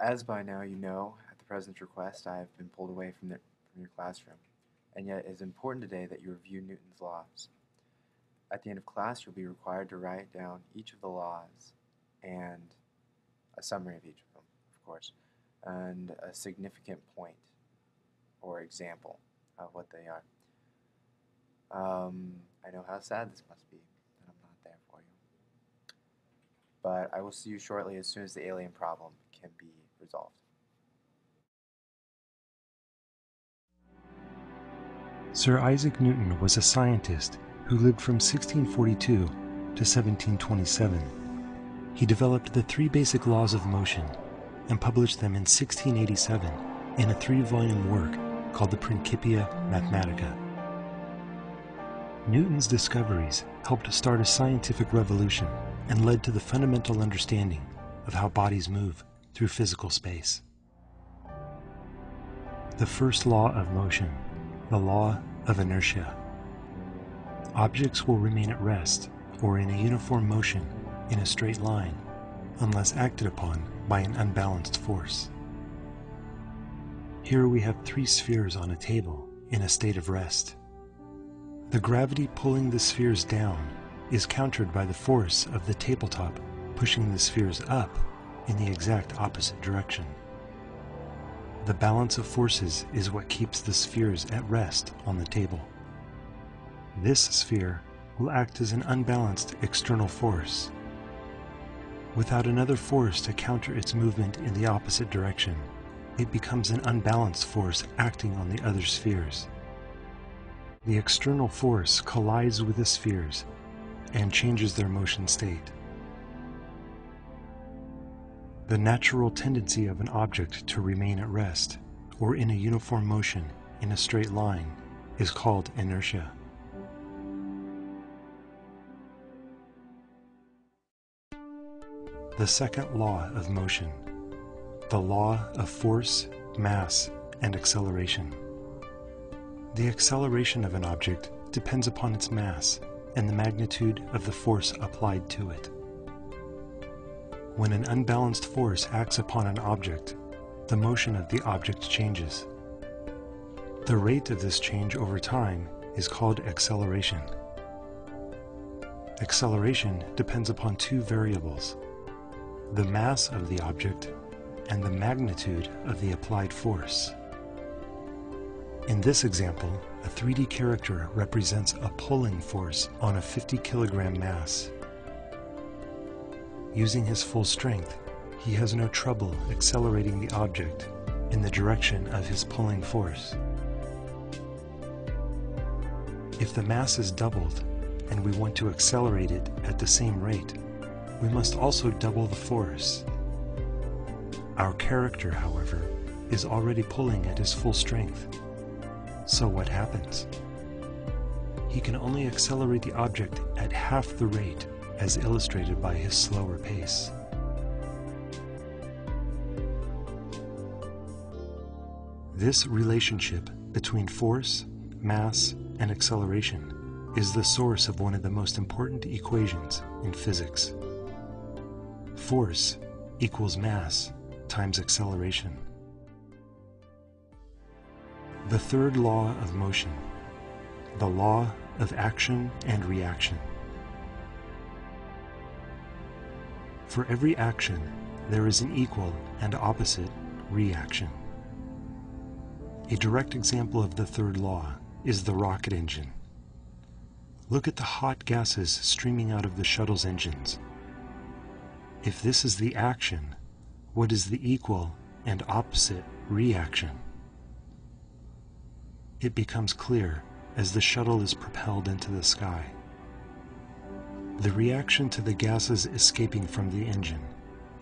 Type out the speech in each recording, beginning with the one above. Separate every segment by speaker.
Speaker 1: As by now you know, at the President's request, I have been pulled away from your classroom, and yet it is important today that you review Newton's laws. At the end of class, you'll be required to write down each of the laws and a summary of each of them, of course, and a significant point or example of what they are. I know how sad this must be that I'm not there for you. But I will see you shortly as soon as the alien problem can be resolved.
Speaker 2: Sir Isaac Newton was a scientist who lived from 1642 to 1727. He developed the three basic laws of motion and published them in 1687 in a 3-volume work called the Principia Mathematica. Newton's discoveries helped start a scientific revolution and led to the fundamental understanding of how bodies move through physical space. The first law of motion, the law of inertia. Objects will remain at rest or in a uniform motion in a straight line unless acted upon by an unbalanced force. Here we have 3 spheres on a table in a state of rest. The gravity pulling the spheres down is countered by the force of the tabletop pushing the spheres up in the exact opposite direction. The balance of forces is what keeps the spheres at rest on the table. This sphere will act as an unbalanced external force. Without another force to counter its movement in the opposite direction, it becomes an unbalanced force acting on the other spheres. The external force collides with the spheres and changes their motion state. The natural tendency of an object to remain at rest or in a uniform motion in a straight line is called inertia. The second law of motion, the law of force, mass, and acceleration. The acceleration of an object depends upon its mass and the magnitude of the force applied to it. When an unbalanced force acts upon an object, the motion of the object changes. The rate of this change over time is called acceleration. Acceleration depends upon 2 variables, the mass of the object and the magnitude of the applied force. In this example, a 3D character represents a pulling force on a 50 kilogram mass. Using his full strength, he has no trouble accelerating the object in the direction of his pulling force. If the mass is doubled and we want to accelerate it at the same rate, we must also double the force. Our character, however, is already pulling at his full strength. So what happens? He can only accelerate the object at half the rate as illustrated by his slower pace. This relationship between force, mass, and acceleration is the source of one of the most important equations in physics. Force equals mass times acceleration. The third law of motion, the law of action and reaction. For every action, there is an equal and opposite reaction. A direct example of the third law is the rocket engine. Look at the hot gases streaming out of the shuttle's engines. If this is the action, what is the equal and opposite reaction? It becomes clear as the shuttle is propelled into the sky. The reaction to the gases escaping from the engine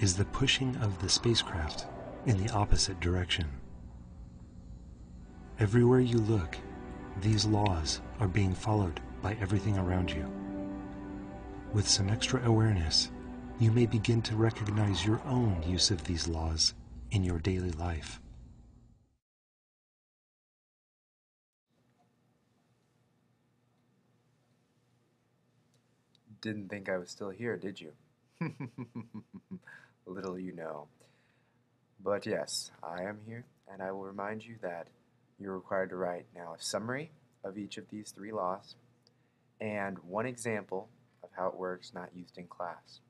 Speaker 2: is the pushing of the spacecraft in the opposite direction. Everywhere you look, these laws are being followed by everything around you. With some extra awareness, you may begin to recognize your own use of these laws in your daily life.
Speaker 1: Didn't think I was still here, did you? Little you know. But yes, I am here, and I will remind you that you're required to write now a summary of each of these three laws and one example of how it works not used in class.